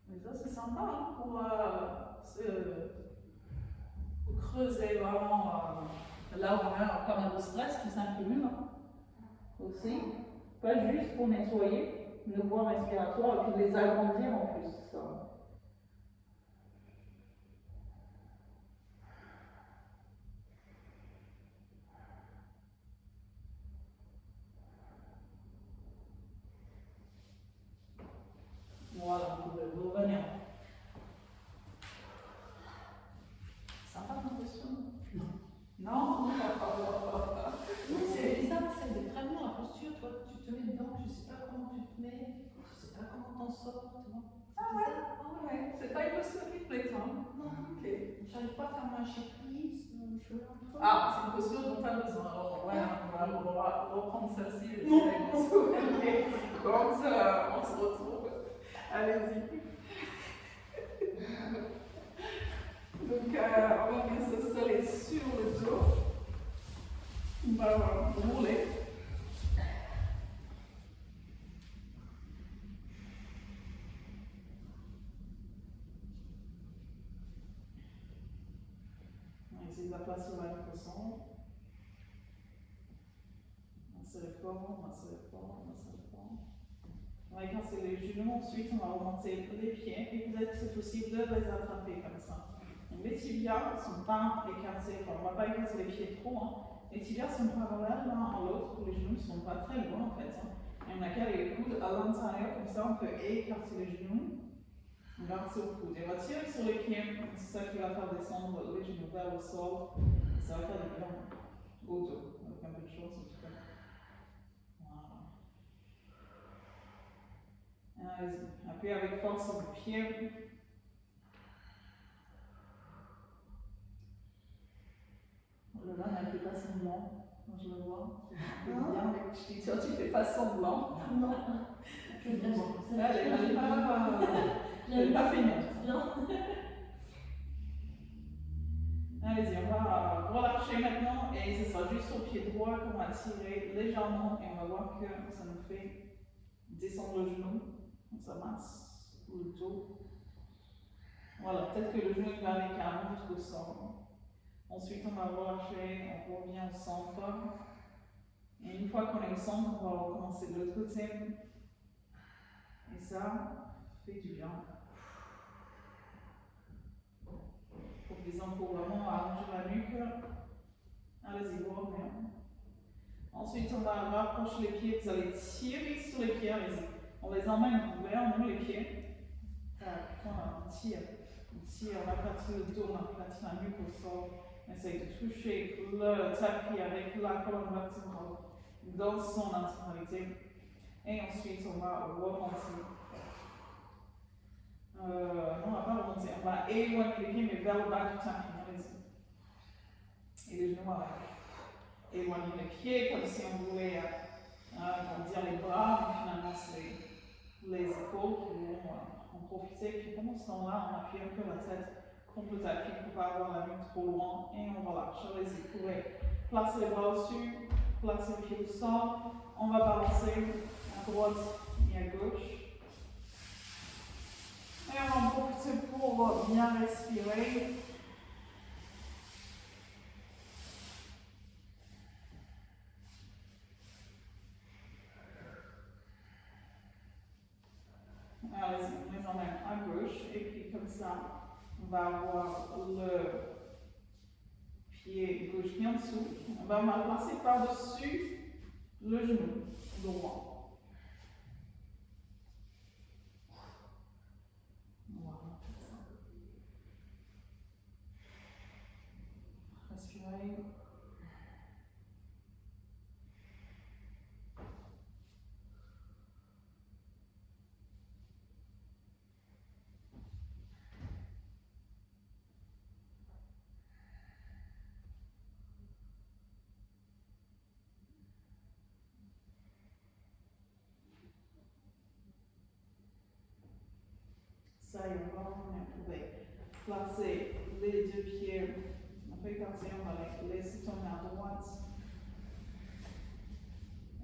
Mais ça, c'est sympa hein, pour creuser vraiment là où on a pas mal de stress qui s'accumule aussi. Pas juste pour nettoyer nos voies respiratoires et puis les agrandir en plus. Voilà, vous pouvez revenir. Sympa comme question. Non. C'est bizarre, c'est très bien la posture, toi, tu te mets dedans, tu sais pas comment tu te mets, tu sais pas comment t'en sors, tu vois. Ah ouais, c'est pas une posture qui te plaît, toi. Non, ok. J'arrive pas à faire ma checklist, je veux un peu. Ah, c'est une posture dont tu as besoin. Alors, ouais, on va reprendre celle-ci. Non. Quand on se retrouve, allez-y. Donc, on va bien s'installer sur le dos. On va rouler. On va essayer de la placer au même centre. On serre fort, on serre fort, on serre fort. On va écarter les genoux, ensuite on va remonter les pieds et peut-être c'est possible de les attraper comme ça. Donc, les tibias ne sont pas écartés, enfin, on ne va pas écarter les pieds trop. Hein. Les tibias sont parallèles l'un à l'autre, les genoux ne sont pas très loin en fait. Hein. Et on a qu'à les coudes à l'intérieur, comme ça on peut écarter les genoux. On garde sur le coude. Et on va tirer sur les pieds, c'est ça qui va faire descendre les genoux vers le sol. Et ça va faire du bien au dos, avec un peu de chance en tout cas. Voilà. Allez-y. Appuyez avec force sur le pied. Le là ne fait pas semblant. Moi je le vois. Bien, mais je dis, tu fais pas semblant. Non, je vais faire ça. Allez, je pas fait bien. Allez-y, on va relâcher maintenant et ce sera juste au pied droit qu'on va tirer légèrement et on va voir que ça nous fait descendre le genou. Donc ça masse le dos. Voilà, peut-être que le genou va aller carrément jusqu'au sol. Ensuite, on va relâcher, on revient au centre. Et une fois qu'on est au centre, on va recommencer de l'autre côté. Et ça fait du bien. Profitez-en pour vraiment allonger la nuque. Allez-y, vous revenez. Ensuite, on va rapprocher les pieds. Vous allez tirer sur les pieds. Allez-y. On les emmène. Vous voyez, on met les pieds. Voilà, on tire. On tire, on aplatit le dos, on aplatit la nuque au sol. On essaye de toucher le tapis avec la colonne vertébrale dans son intégralité. Et ensuite, on va remonter. Non, on va pas remonter. On va éloigner les pieds, mais vers le bas du tapis. Et les genoux avec. Éloigner les pieds, comme si on voulait grandir les bras, mais finalement, c'est les épaules qui vont en profiter. Puis pendant ce temps-là, on appuie un peu la tête contre le tapis pour pas avoir la main trop loin. Et on va lâcher les épaules. Placez les bras au-dessus, placez les pieds au sol. On va balancer à droite et à gauche. Et on va en profiter pour bien respirer. Allez, on les emmène à gauche et puis comme ça, on va avoir le pied gauche qui est en dessous. On va mal placer par-dessus le genou droit. Voilà, comme ça. Respirez. Ça y est, on va pouvez placer les deux pieds. On peut partir, on va les laisser tomber à droite.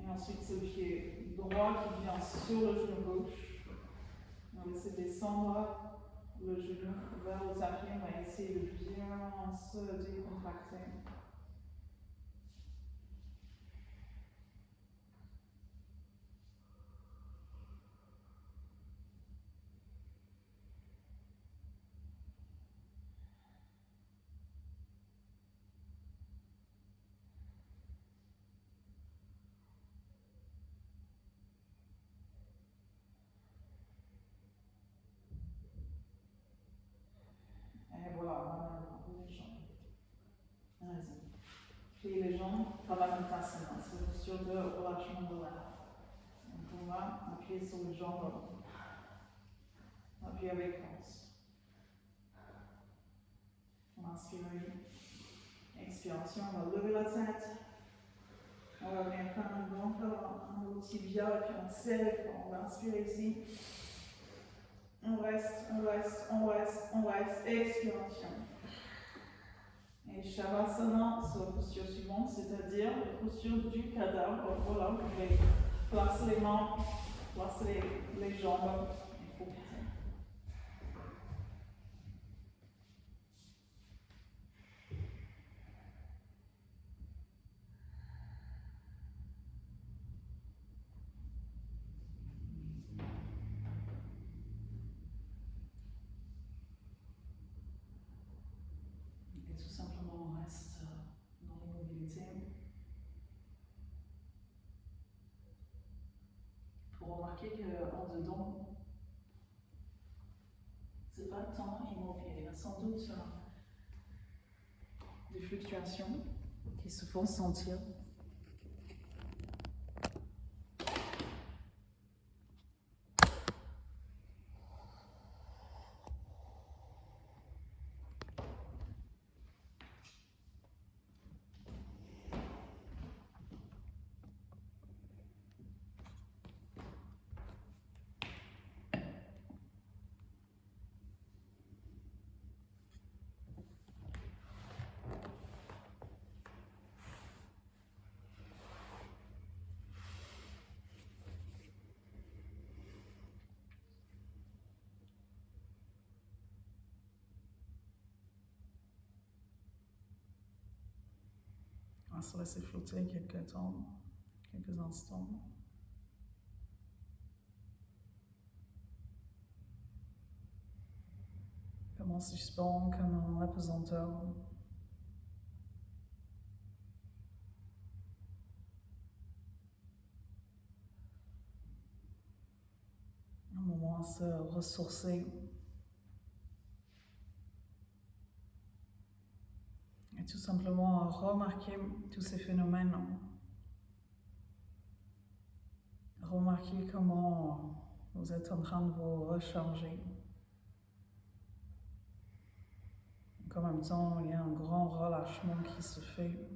Et ensuite, ce pied droit qui vient sur le genou gauche. On va laisser descendre le genou vers le tapis. On va essayer de bien se décontracter. Et voilà, on va maintenant les jambes. Allez-y. Pliez les jambes, Pravanutasana, c'est une posture de relâchement de l'air. Donc on va appuyer sur les jambes, appuyer avec force. On inspire, expiration, on va lever la tête. On va venir faire un grand câlin, un tibia, et puis on serre les fort. On va inspirer ici. On reste, on reste, on reste, on reste. Expiration. Et Shavasana, c'est la posture suivante, c'est-à-dire la posture du cadavre. Voilà, vous pouvez placer les mains, placer les jambes et profiter. Et tout simplement, on reste dans l'immobilité. Pour remarquer qu'en dedans, c'est pas tant immobile. Il y a sans doute des fluctuations qui se font sentir. On va se laisser flotter quelques temps, quelques instants. Comme en suspens, comme en apesanteur. Un moment à se ressourcer. Et tout simplement à remarquer tous ces phénomènes. Remarquez comment vous êtes en train de vous recharger. En même temps, il y a un grand relâchement qui se fait.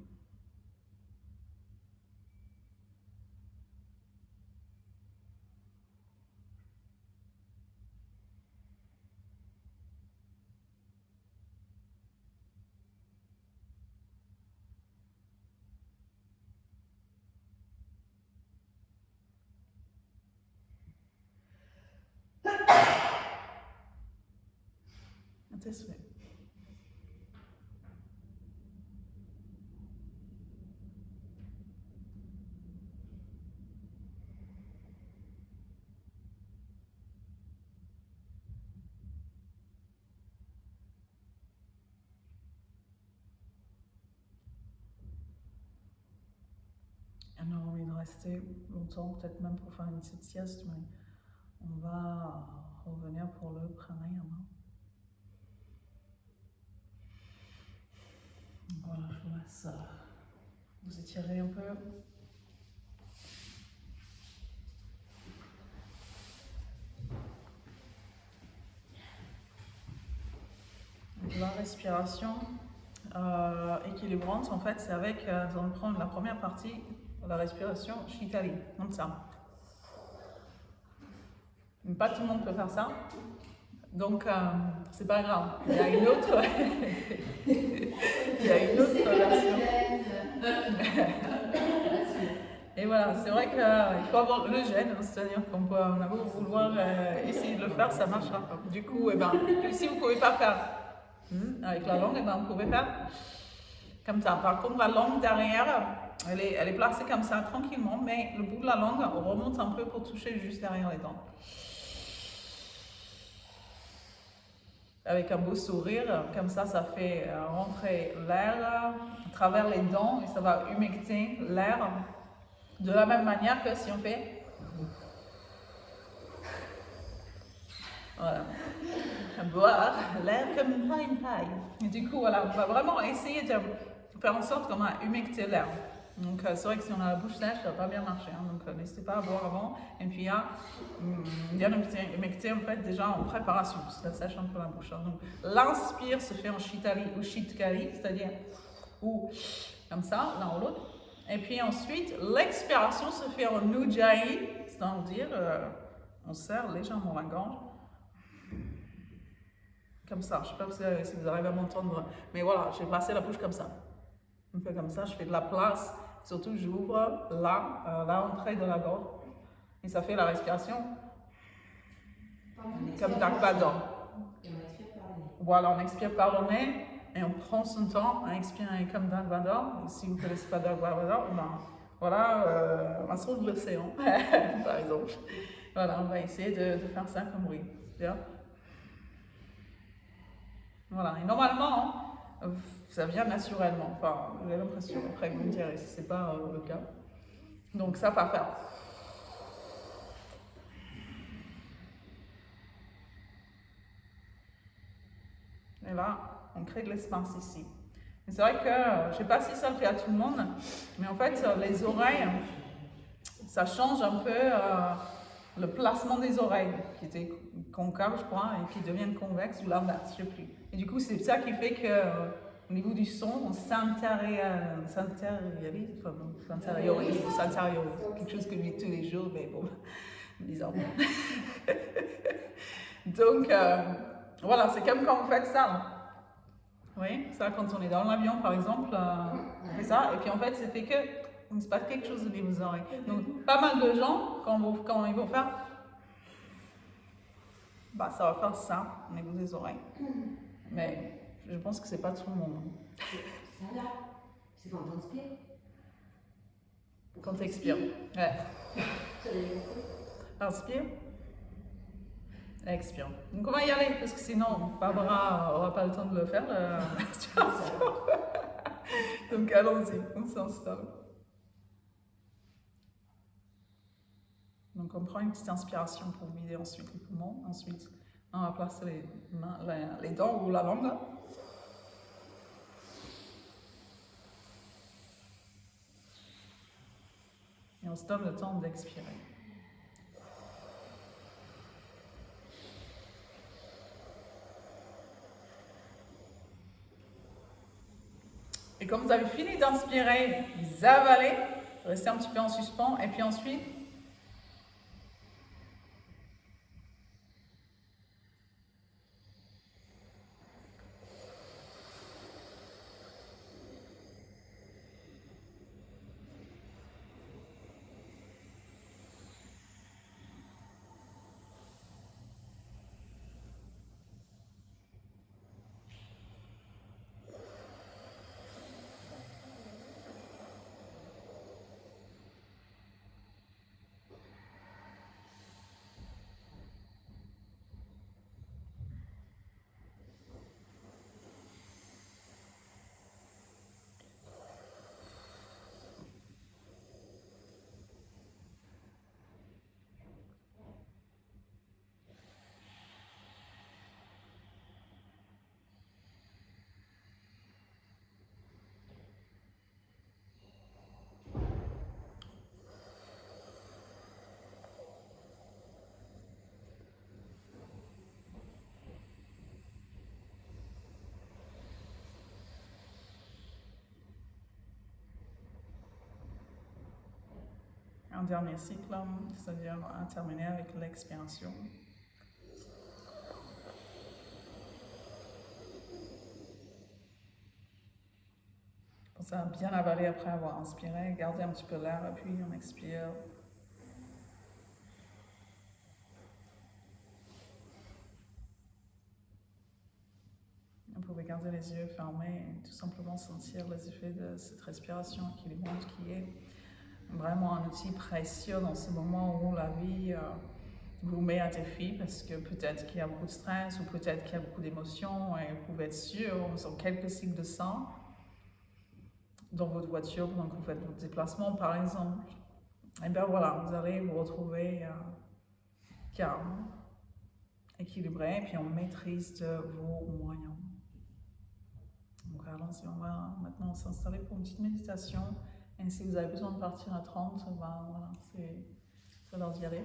This way. On a envie de rester longtemps, peut-être même pour faire une petite sieste, mais on va revenir pour le pranayama. Voilà, je vous laisse vous étirer un peu. Donc, la respiration équilibrante, en fait, c'est avec, nous allons prendre la première partie, la respiration Shitali, comme ça. Mais pas tout le monde peut faire ça, donc c'est pas grave. Il y a une autre, il y a une autre version. Et voilà, c'est vrai qu'il faut avoir le gène, c'est-à-dire qu'on peut on a beau vouloir essayer de le faire, ça marchera pas. Du coup, si vous ne pouvez pas faire avec la langue, vous pouvez faire comme ça. Par contre, la langue derrière, elle est placée comme ça tranquillement, mais le bout de la langue remonte un peu pour toucher juste derrière les dents. Avec un beau sourire, comme ça fait rentrer l'air à travers les dents et ça va humecter l'air de la même manière que si on fait voilà, boire l'air comme une paille. Et du coup, voilà, on va vraiment essayer de faire en sorte qu'on va humecter l'air. Donc, c'est vrai que si on a la bouche sèche, ça va pas bien marcher. Hein, donc, n'hésitez pas à boire avant. Et puis, il y a bien humecter en fait déjà en préparation, parce que ça sèche un peu la bouche. Hein. Donc, l'inspire se fait en Shitali ou Shitkali, c'est-à-dire ou comme ça, l'un ou l'autre. Et puis ensuite, l'expiration se fait en Ujjayi, c'est-à-dire on serre légèrement la gorge. Comme ça, je ne sais pas si vous arrivez à m'entendre, mais voilà, j'ai placé la bouche comme ça. Un peu comme ça, je fais de la place, surtout j'ouvre là, l'entrée de la gorge. Et ça fait la respiration comme Dark Vador. Et on expire par le nez. Voilà, on expire par le nez et on prend son temps à expirer comme Dark Vador. Si vous ne connaissez pas Dark Vador, voilà, on se trouve l'océan, par exemple. Voilà, on va essayer de faire ça comme bruit. Bien. Voilà, et normalement, ça vient naturellement. Enfin, j'ai l'impression, après vous me direz si ce n'est pas le cas. Donc ça va faire. Et là, on crée de l'espace ici. Et c'est vrai que, je ne sais pas si ça le fait à tout le monde, mais en fait, les oreilles, ça change un peu le placement des oreilles, qui étaient concaves, je crois, et qui deviennent convexes, ou l'inverse, je ne sais plus. Et du coup, c'est ça qui fait qu'au niveau du son, on s'intériorise, quelque chose que je dis tous les jours, mais bon, bizarre. Donc, voilà, c'est comme quand vous faites ça. Oui, ça, quand on est dans l'avion, par exemple, on fait ça, et puis en fait, ça fait que il se passe quelque chose au niveau des oreilles. Donc, pas mal de gens, quand ils vont faire, ça va faire ça au niveau des oreilles. Mais je pense que c'est pas tout le monde. Ça là, c'est quand on inspire. Quand tu expires. Ouais. Inspire. Expire. Donc on va y aller, parce que sinon, Barbara n'aura pas le temps de le faire. Donc allons-y, on s'installe. Donc on prend une petite inspiration pour vider ensuite les poumons. Ensuite, on va placer les dents ou la langue. Et on se donne le temps d'expirer. Et quand vous avez fini d'inspirer, vous avalez, restez un petit peu en suspens, et puis ensuite, un dernier cycle, c'est-à-dire à terminer avec l'expiration. Pensez à bien avaler après avoir inspiré, gardez un petit peu l'air et puis on expire. Vous pouvez garder les yeux fermés et tout simplement sentir les effets de cette respiration équilibrante qui est vraiment un outil précieux dans ce moment où la vie vous met à défi parce que peut-être qu'il y a beaucoup de stress ou peut-être qu'il y a beaucoup d'émotions et vous pouvez être sûr, en faisant quelques cycles de sang dans votre voiture pendant que vous faites votre déplacement par exemple, et bien voilà, vous allez vous retrouver calme, équilibré et puis en maîtrise de vos moyens. Donc allons-y, on va maintenant s'installer pour une petite méditation. Et si vous avez besoin de partir à 30, ben voilà, c'est l'heure d'y aller.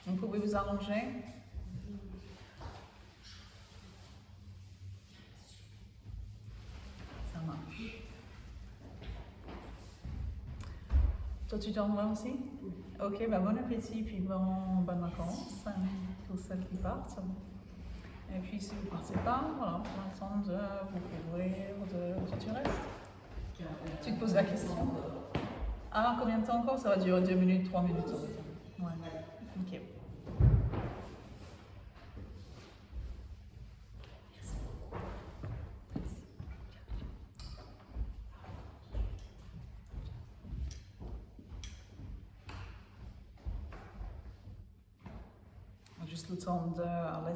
Donc vous pouvez vous allonger. Ça marche. Toi, tu t'en vas aussi? Ok, ben bon appétit, puis bonnes vacances pour celles qui partent. Et puis si vous ne partez pas, voilà, pour l'instant de vous couvrir de tu restes. Tu te poses la question. Ah, combien de temps encore? Ça va durer 2 minutes, 3 minutes. Ouais. Ok. Juste le temps de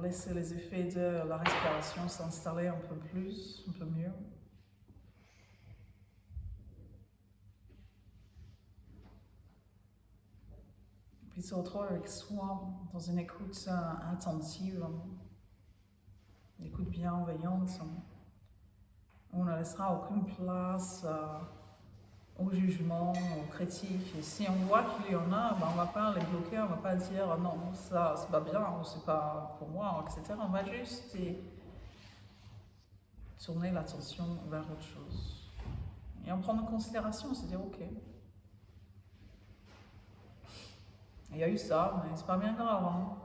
laisser les effets de la respiration s'installer un peu plus, un peu mieux. Puis se retrouver avec soi dans une écoute attentive, une écoute bienveillante, où on ne laissera aucune place au jugement, aux critiques. Et si on voit qu'il y en a, ben on ne va pas les bloquer, on ne va pas dire non, ça c'est pas bien, ou c'est pas pour moi, etc. On va juste tourner l'attention vers autre chose. Et en prendre en considération, se dire ok. Il y a eu ça, mais c'est pas bien grave, hein,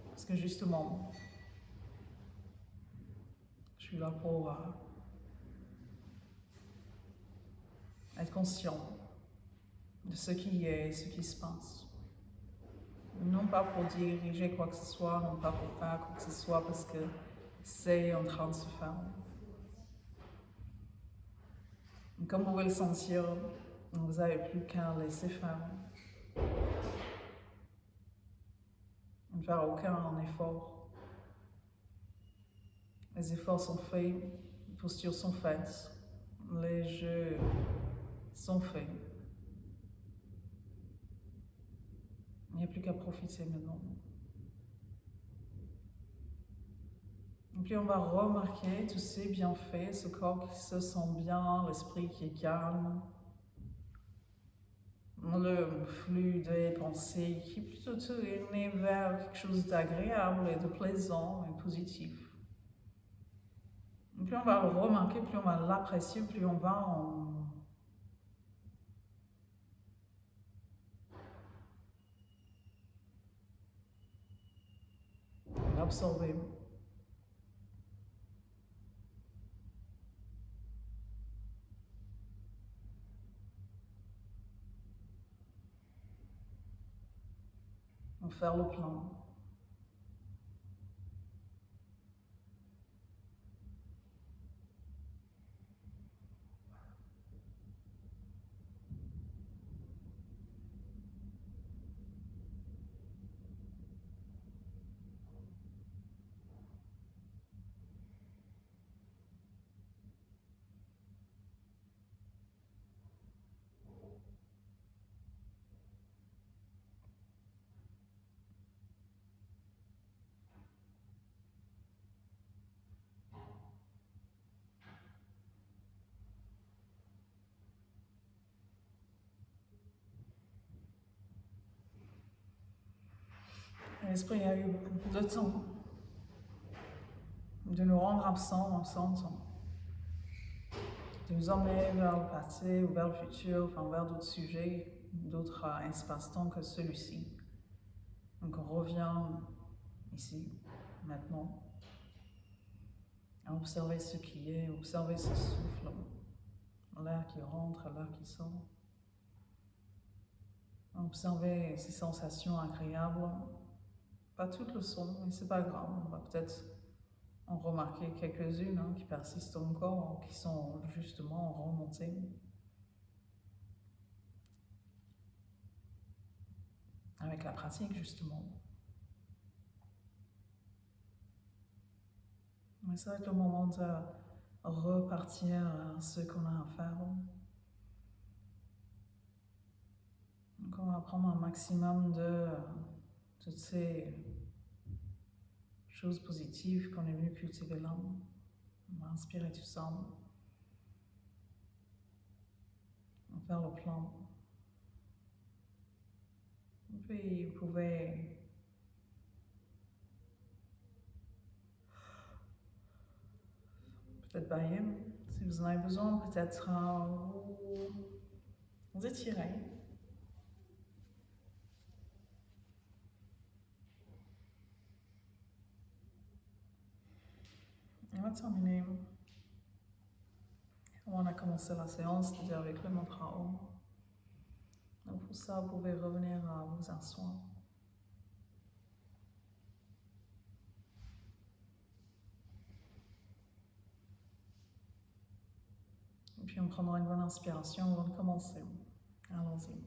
parce que justement, je suis là pour être conscient de ce qui est, ce qui se passe. Non pas pour diriger quoi que ce soit, non pas pour faire quoi que ce soit, parce que c'est en train de se faire. Et comme vous pouvez le sentir, vous n'avez plus qu'à laisser faire. Ne faire aucun effort. Les efforts sont faits, les postures sont faites, les jeux sont faits. Il n'y a plus qu'à profiter maintenant. Et puis on va remarquer tous ces bienfaits, ce corps qui se sent bien, l'esprit qui est calme, le flux des pensées qui est plutôt tourné vers quelque chose d'agréable et de plaisant et positif. Et plus on va le remarquer, plus on va l'apprécier, plus on va l'absorber. En faire le plein. L'esprit a eu beaucoup de temps de nous rendre absents. de vous emmener vers le passé ou vers le futur, enfin vers d'autres sujets, d'autres espaces-temps que celui-ci. Donc on revient ici, maintenant, à observer ce qui est, observer ce souffle, l'air qui rentre, l'air qui sort. Observer ces sensations agréables, pas toutes le sont, mais c'est pas grave, on va peut-être en remarquer quelques-unes qui persistent encore, qui sont justement remontées. Avec la pratique, justement. Mais ça va être le moment de repartir à ce qu'on a à faire. Donc on va prendre un maximum de toutes ces choses positives qu'on est venu cultiver là. On va inspirer tout ça. On va faire le plan. Et puis vous pouvez peut-être bailler, si vous en avez besoin, peut-être vous étirer. On va terminer. On a commencé la séance, c'est-à-dire avec le mantra Om. Donc pour ça, vous pouvez revenir à vous asseoir. Et puis on prendra une bonne inspiration avant de commencer. Allons-y.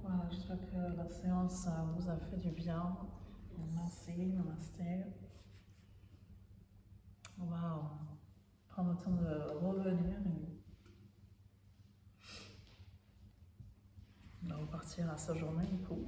Voilà, j'espère que la séance vous a fait du bien. Merci, namasté. On va prendre le temps de revenir et on va repartir à sa journée du coup.